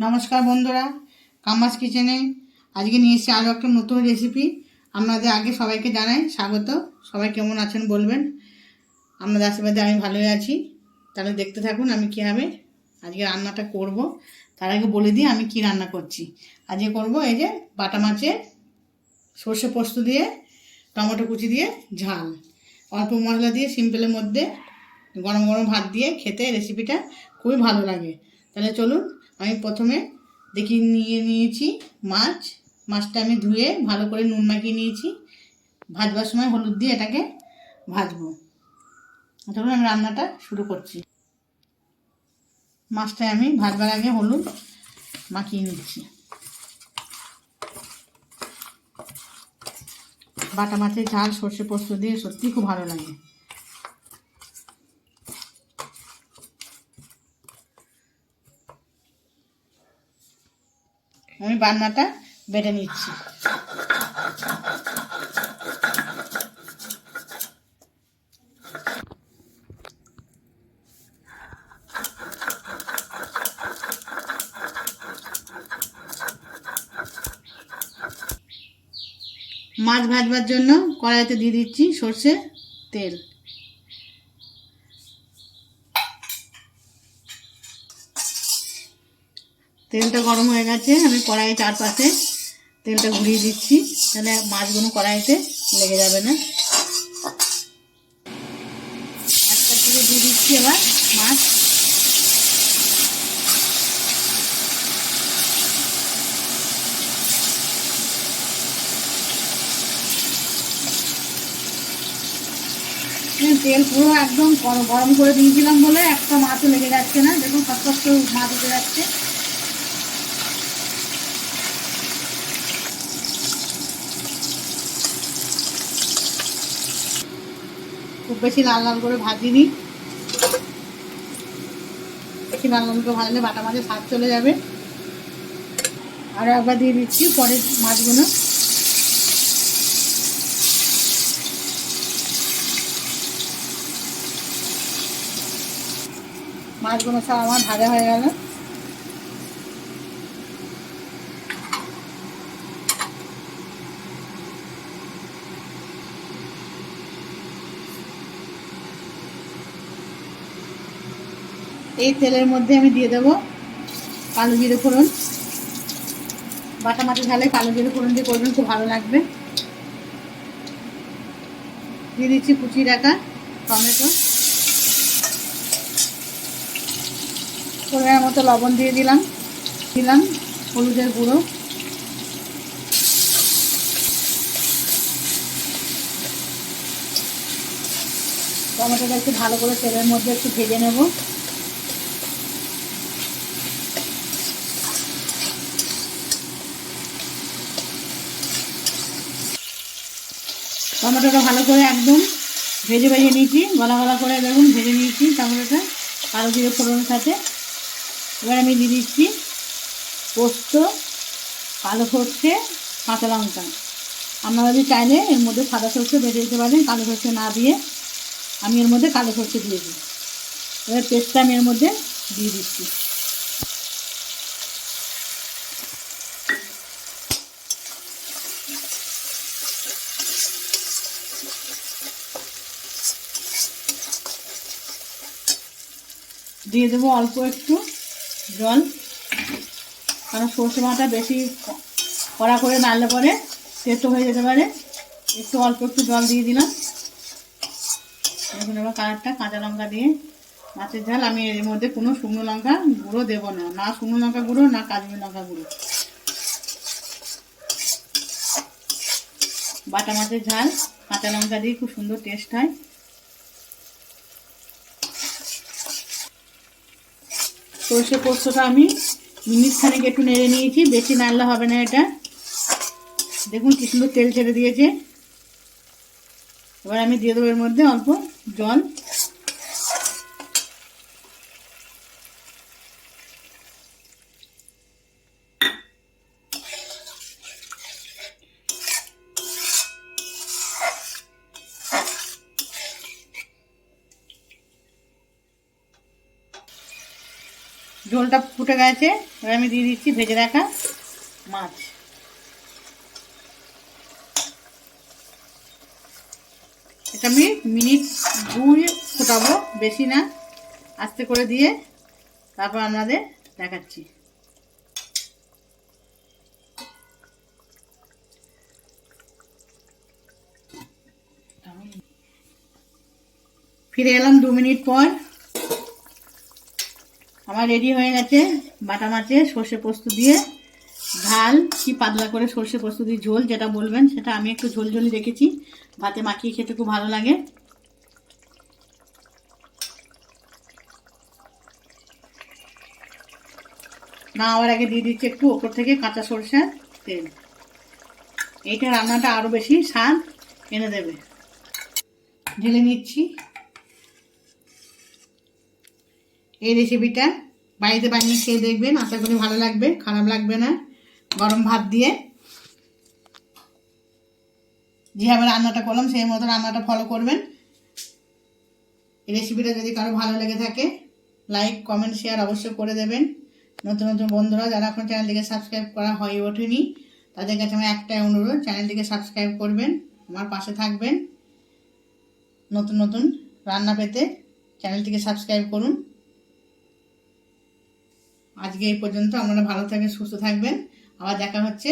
নমস্কার বন্ধুরা, কামাস কিচেনে আজকে নিয়ে এসেছি আরও একটা নতুন রেসিপি। আপনাদের আগে সবাইকে জানাই স্বাগত। সবাই কেমন আছেন বলবেন। আপনাদের আশীর্বাদে আমি ভালোই আছি। তাহলে দেখতে থাকুন আমি কীভাবে আজকে রান্নাটা করব। তার আগে বলে দিই আমি কি রান্না করছি। আজকে করব এই যে বাটা মাছের সর্ষে পোস্ত দিয়ে টমেটো কুচি দিয়ে ঝাল, অল্প মশলা দিয়ে সিম্পলের মধ্যে গরম গরম ভাত দিয়ে খেতে রেসিপিটা খুবই ভালো লাগে। তাহলে চলুন, আমি প্রথমে নিয়েছি মাছটা আমি ধুয়ে ভালো করে নুন মাখিয়ে নিয়েছি। ভাজবার সময় হলুদ দিয়ে এটাকে ভাজবো। চলুন আমি রান্নাটা শুরু করছি। মাছটা আমি ভাজবার আগে হলুদ মাখিয়ে নিচ্ছি। বাটা মাছের ঝাল সর্ষে পোস্ত দিয়ে সত্যি খুব ভালো লাগে। আমি বান্নাটা বেটে নিচ্ছি। মাছ ভাজবার জন্য কড়াইতে দিয়ে দিচ্ছি সর্ষে তেল। তেলটা গরম হয়ে গেছে, আমি কড়াই চারপাশে তেলটা ঘুরিয়ে দিচ্ছি, তাহলে মাছগুলো কড়াইতে লেগে যাবে না। একটা থেকে দিয়ে দিচ্ছি এবার মাছ। তেল পুরো একদম গরম করে দিয়েছিলাম বলে একটা মাছও লেগে যাচ্ছে না। দেখুন সস্ত মাছ উঠে যাচ্ছে। খুব বেশি লাল লাল করে ভাজিনি, বেশি লাল লাল করে ভাজলে বাটা মাছের স্বাদ চলে যাবে। আরও একবার দিয়ে দিচ্ছি পরের মাছগুলো। মাছগুলো সব আমার ভাজা হয়ে গেল। এই তেলের মধ্যে আমি দিয়ে দেবো কালো জিরে ফোড়ন। বাটা মাছের ঝালে কালো জিরে ফোড়ন দিয়ে করবেন, খুব ভালো লাগবে। দিয়ে দিচ্ছি কুচি রাখা টমেটো। পরিমাণ মতো লবণ দিয়ে দিলাম হলুদের গুঁড়ো। টমেটোটা একটু ভালো করে তেলের মধ্যে একটু ভেজে নেব। টমেটোটা ভালো করে একদম ভেজে নিয়েছি, গলা করে দেখুন ভেজে নিয়েছি টমেটোটা কালো জিরে ফোড়নের সাথে। এবার আমি দিয়ে দিচ্ছি পোস্ত, কালো সর্ষে, কাঁচা লঙ্কা। আপনারা যদি চাইলে এর মধ্যে সাদা সর্ষে বেটে দিতে পারেন, কালো সর্ষে না দিয়ে আমি এর মধ্যে কালো সর্ষে দিয়েছি। এবার পেস্টটা আমি এর মধ্যে দিয়ে দিচ্ছি। দিয়ে দেবো অল্প একটু জল, কারণ সর্ষে বাটা বেশি কড়া করে নাড়লে পরে তেতো হয়ে যেতে পারে। একটু অল্প একটু জল দিয়ে দিলাম। দেখুন এবার কালারটা। কাঁচা লঙ্কা দিয়ে মাছের ঝাল। আমি এর মধ্যে কোনো শুকনো লঙ্কা গুঁড়ো দেবো না, না শুকনো লঙ্কা গুঁড়ো না কাশ্মীরি লঙ্কা গুঁড়ো। বাটা মাছের ঝাল কাঁচা লঙ্কা দিয়ে খুব সুন্দর টেস্ট হয়। সর্ষে পোস্তটা আমি মিনিট খানেক একটু নেড়ে নিয়েছি, বেশি নাড়লে হবে না এটা। দেখুন কি সুন্দর তেল ছেড়ে দিয়েছে। এবার আমি দিয়ে দেবো এর মধ্যে অল্প জল। ঝোলটা ফুটে গেছে, এবার আমি দিয়ে দিচ্ছি ভেজে রাখা মাছ। এটা আমি মিনিট 2 ফোটাবো, বেশি না, আস্তে করে দিয়ে তারপর আপনাদের দেখাচ্ছি। ফিরে এলাম 2 মিনিট পর। আমার রেডি হয়ে গেছে বাটা মাছে সর্ষে পোস্ত দিয়ে ঝাল, কি পাতলা করে সর্ষে পোস্ত দিয়ে ঝোল, যেটা বলবেন সেটা। আমি একটু ঝোল ঝোলই রেখেছি, ভাতে মাখিয়ে খেতে খুব ভালো লাগে। না হওয়ার আগে দিয়ে দিচ্ছি একটু ওপর থেকে কাঁচা সরষের তেল। এইটা রান্নাটা আরও বেশি স্বাদ এনে দেবে। ঢেলে নিচ্ছি। এই রেসিপিটা বাড়িতে বানিয়ে খেয়ে দেখবেন, আশা করি ভালো লাগবে, খারাপ লাগবে না। গরম ভাত দিয়ে যেভাবে রান্নাটা করলাম সেই মতো রান্নাটা ফলো করবেন। এই রেসিপিটা যদি কারো ভালো লেগে থাকে লাইক কমেন্ট শেয়ার অবশ্যই করে দেবেন। নতুন নতুন বন্ধুরা যারা এখন চ্যানেলটিকে সাবস্ক্রাইব করা হয়ে ওঠেনি তাদের কাছে আমার একটাই অনুরোধ, চ্যানেলটিকে সাবস্ক্রাইব করবেন, আমার পাশে থাকবেন। নতুন নতুন রান্না পেতে চ্যানেলটিকে সাবস্ক্রাইব করুন। আজকে এই পর্যন্ত। আপনারা ভালো থাকবেন, সুস্থ থাকবেন। আবার দেখা হচ্ছে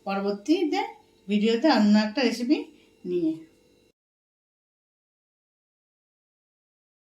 পরবর্তীতে ভিডিওতে অন্য একটা রেসিপি নিয়ে।